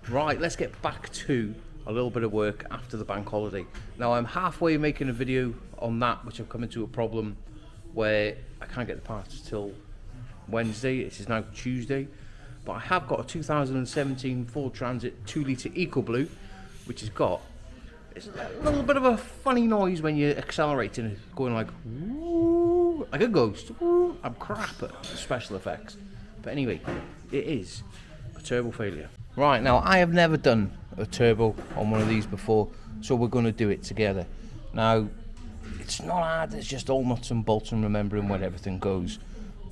Right, let's get back to a little bit of work after the bank holiday. Now I'm halfway making a video on that, which I've come into a problem where I can't get the parts till Wednesday. It is now Tuesday, but I have got a 2017 Ford Transit 2-litre Ecoblue, which has got it's a little bit of a funny noise when you're accelerating, it's going like woo, like a ghost. Woo. I'm crap at special effects, but anyway, it is a turbo failure. Right, now I have never done a turbo on one of these before, so we're going to do it together. Now, it's not hard, it's just all nuts and bolts and remembering where everything goes.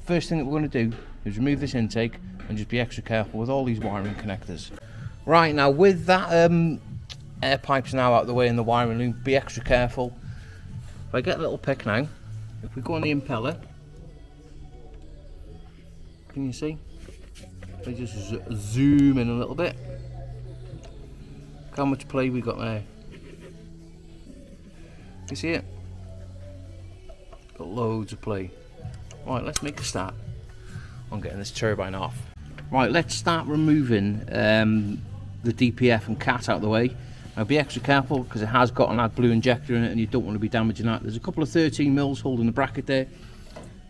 First thing that we're going to do is remove this intake and just be extra careful with all these wiring connectors. Right, now with that air pipes now out of the way in the wiring loom, be extra careful. If I get a little pick now, if we go on the impeller, can you see? If I just zoom in a little bit, look how much play we got there. You see it? Got loads of play. Right, let's make a start on getting this turbine off. Right, let's start removing the DPF and Cat out of the way. Now be extra careful because it has got an AdBlue injector in it and you don't want to be damaging that. There's a couple of 13 mils holding the bracket there.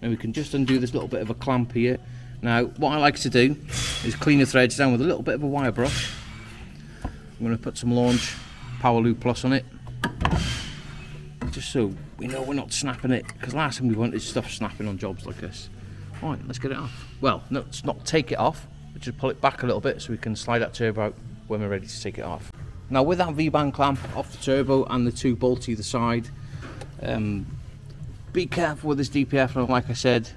Now we can just undo this little bit of a clamp here. Now what I like to do is clean the threads down with a little bit of a wire brush. I'm going to put some Launch Powerlube Plus on it, just so we know we're not snapping it, because last time we wanted stuff snapping on jobs like this. Right, let's get it off. Well, no, let's not take it off, but just pull it back a little bit so we can slide that turbo out when we're ready to take it off. Now with that V-band clamp off the turbo and the two bolts either side, be careful with this DPF, like I said,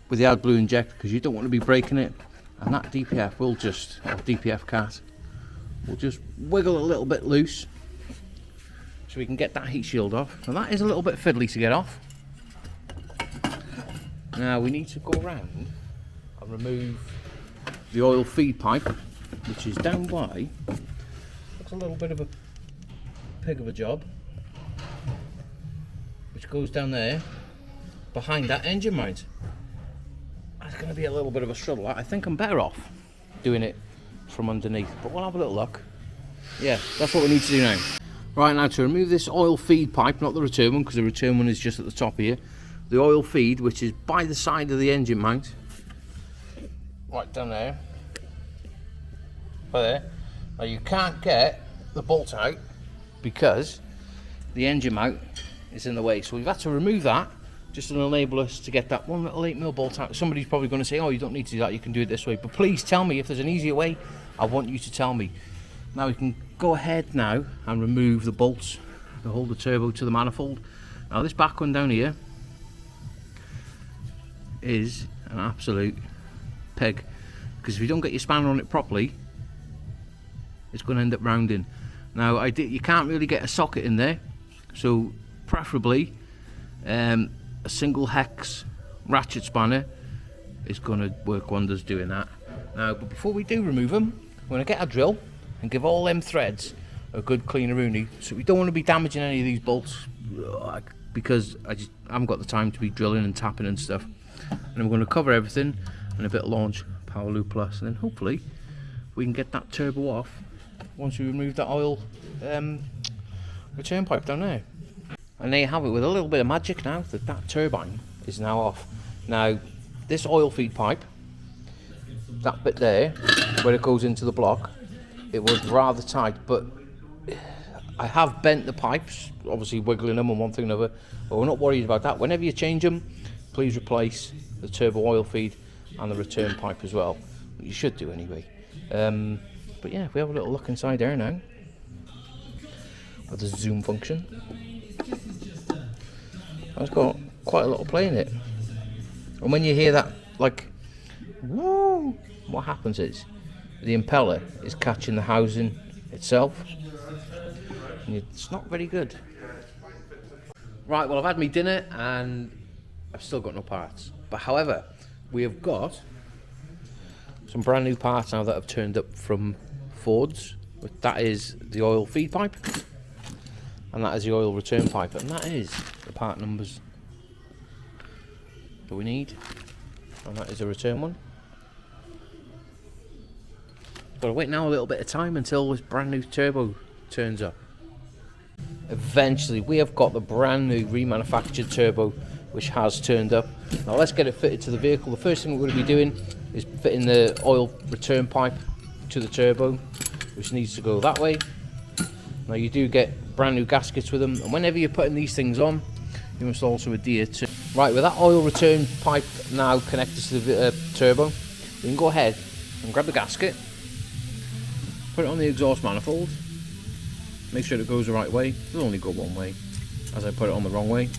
with the AdBlue injector, because you don't want to be breaking it, and that DPF will just, or DPF Cat, will just wiggle a little bit loose so we can get that heat shield off. Now that is a little bit fiddly to get off. Now we need to go around and remove the oil feed pipe, which is down by, looks a little bit of a pig of a job, which goes down there behind that engine mount. That's going to be a little bit of a struggle. I think I'm better off doing it from underneath, but we'll have a little look. Yeah, that's what we need to do now. Right, now to remove this oil feed pipe, not the return one, because the return one is just at the top here. The oil feed, which is by the side of the engine mount, right down there, by there. Now you can't get the bolt out because the engine mount is in the way, so we've had to remove that just to enable us to get that one little 8mm bolt out. Somebody's probably going to say, oh, you don't need to do that, you can do it this way, but please tell me if there's an easier way. I want you to tell me. Now we can go ahead now and remove the bolts that hold the turbo to the manifold. Now this back one down here is an absolute peg, because if you don't get your spanner on it properly, it's going to end up rounding. Now you can't really get a socket in there, so preferably a single hex ratchet spanner is going to work wonders doing that. Now, but before we do remove them, we're going to get a drill and give all them threads a good clean around, so we don't want to be damaging any of these bolts, because I just haven't got the time to be drilling and tapping and stuff. And we're going to cover everything in a bit of Launch Powerlube Plus, and then hopefully we can get that turbo off once we remove that oil return pipe down there. And there you have it, with a little bit of magic now, that turbine is now off. Now this oil feed pipe, that bit there where it goes into the block, it was rather tight, but I have bent the pipes, obviously wiggling them and one thing or another, but we're not worried about that. Whenever you change them, please replace the turbo oil feed and the return pipe as well. You should do anyway. But yeah, if we have a little look inside there now, with the zoom function, it's got quite a lot of play in it. And when you hear that, like, woo, what happens is the impeller is catching the housing itself, and it's not very good. Right, well, I've had my dinner and I've still got no parts, but however, we have got some brand new parts now that have turned up from Ford's. That is the oil feed pipe, and that is the oil return pipe, and that is the part numbers that we need, and that is the return one. Gotta wait now a little bit of time until this brand new turbo turns up. Eventually we have got the brand new remanufactured turbo which has turned up. Now let's get it fitted to the vehicle. The first thing we're going to be doing is fitting the oil return pipe to the turbo, which needs to go that way. Now you do get brand new gaskets with them, and whenever you're putting these things on, you must also adhere to... Right, with that oil return pipe now connected to the turbo, we can go ahead and grab the gasket, put it on the exhaust manifold, make sure it goes the right way. It'll only go one way, as I put it on the wrong way.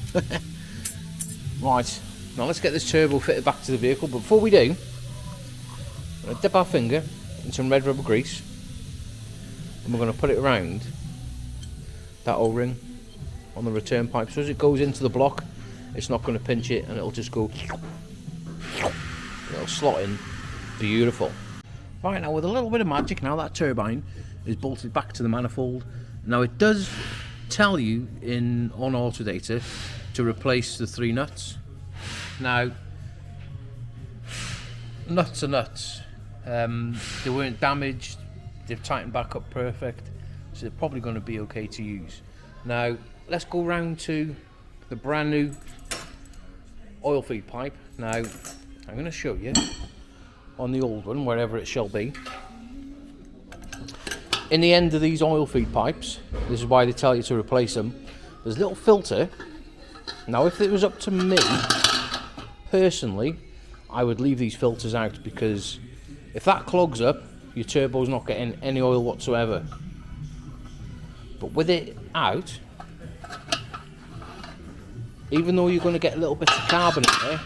Right, now let's get this turbo fitted back to the vehicle, but before we do, we're going to dip our finger in some red rubber grease, and we're going to put it around that O-ring on the return pipe, so as it goes into the block, it's not going to pinch it, and it'll just go, it'll slot in beautiful. Right, now with a little bit of magic, now that turbine is bolted back to the manifold. Now it does tell you on auto data to replace the 3 nuts. Now, nuts are nuts. They weren't damaged, they've tightened back up perfect, so they're probably going to be okay to use. Now let's go round to the brand new oil feed pipe. Now I'm going to show you on the old one, wherever it shall be. In the end of these oil feed pipes, this is why they tell you to replace them, there's a little filter. Now if it was up to me personally, I would leave these filters out, because if that clogs up, your turbo's not getting any oil whatsoever. But with it out, even though you're going to get little bits of carbon in there,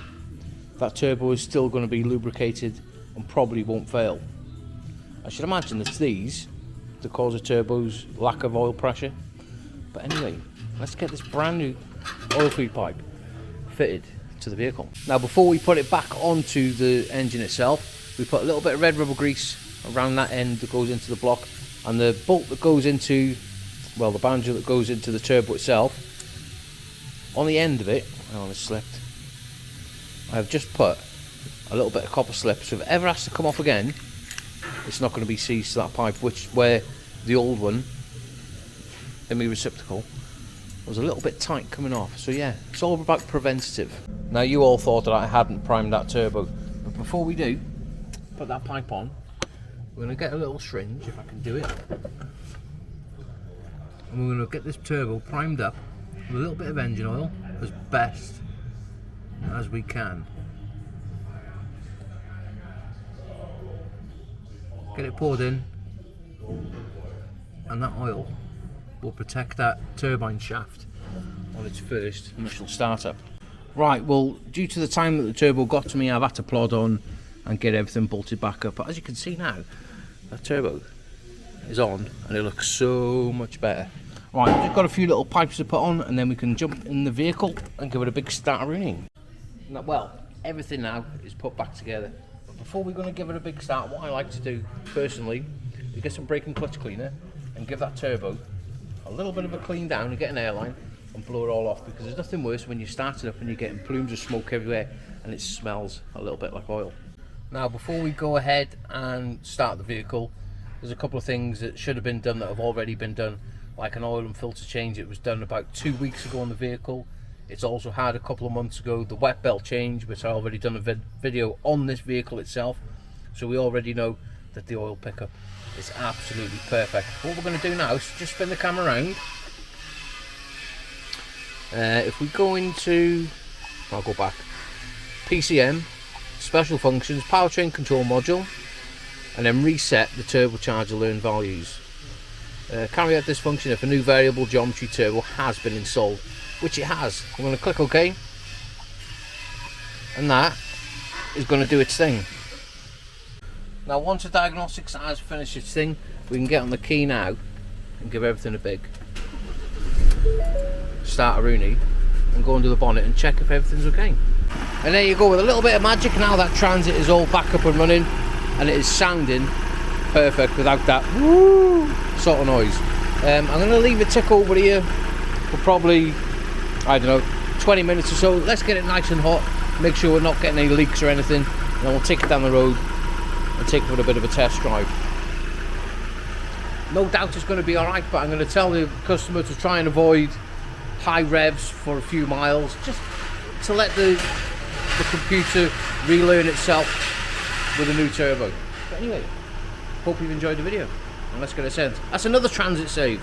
that turbo is still going to be lubricated and probably won't fail. I should imagine it's these that cause a turbo's lack of oil pressure. But anyway, let's get this brand new oil feed pipe fitted to the vehicle. Now before we put it back onto the engine itself, we put a little bit of red rubber grease around that end that goes into the block, and the bolt that goes into, well, the banjo that goes into the turbo itself, on the end of it, oh, it's slipped, I've just put a little bit of copper slip, so if it ever has to come off again, it's not going to be seized to that pipe, where the old one in my receptacle was a little bit tight coming off. So yeah, it's all about preventative. Now you all thought that I hadn't primed that turbo, but before we do put that pipe on, we're going to get a little syringe, if I can do it, and we're going to get this turbo primed up with a little bit of engine oil as best as we can. Get it poured in, and that oil will protect that turbine shaft on its first initial startup. Right, well, due to the time that the turbo got to me, I've had to plod on and get everything bolted back up. But as you can see now, that turbo is on and it looks so much better. Right, we've just got a few little pipes to put on, and then we can jump in the vehicle and give it a big start running. Now, well, everything now is put back together. But before we're going to give it a big start, what I like to do personally is get some brake and clutch cleaner and give that turbo a little bit of a clean down and get an airline and blow it all off, because there's nothing worse when you start it up and you're getting plumes of smoke everywhere and it smells a little bit like oil. Now before we go ahead and start the vehicle, there's a couple of things that should have been done that have already been done, like an oil and filter change. It was done about 2 weeks ago on the vehicle. It's also had a couple of months ago the wet belt change, which I already done a video on this vehicle itself, so we already know that the oil pickup is absolutely perfect. What we're going to do now is just spin the camera around. If we go into, I'll go back, PCM, special functions, powertrain control module, and then reset the turbocharger learned values. Carry out this function if a new variable geometry turbo has been installed, which it has. I'm going to click OK, and that is going to do its thing. Now once the diagnostics has finished its thing, we can get on the key now and give everything a big start a Rooney and go under the bonnet and check if everything's okay. And there you go, with a little bit of magic, now that transit is all back up and running and it is sounding perfect without that woo sort of noise. I'm going to leave it tick over here for probably, I don't know, 20 minutes or so. Let's get it nice and hot, make sure we're not getting any leaks or anything, and then we'll take it down the road and take it for a bit of a test drive. no doubt it's going to be alright, but I'm going to tell the customer to try and avoid high revs for a few miles, just to let the computer relearn itself with a new turbo. But anyway, hope you've enjoyed the video, and let's get a sense. That's another transit saved.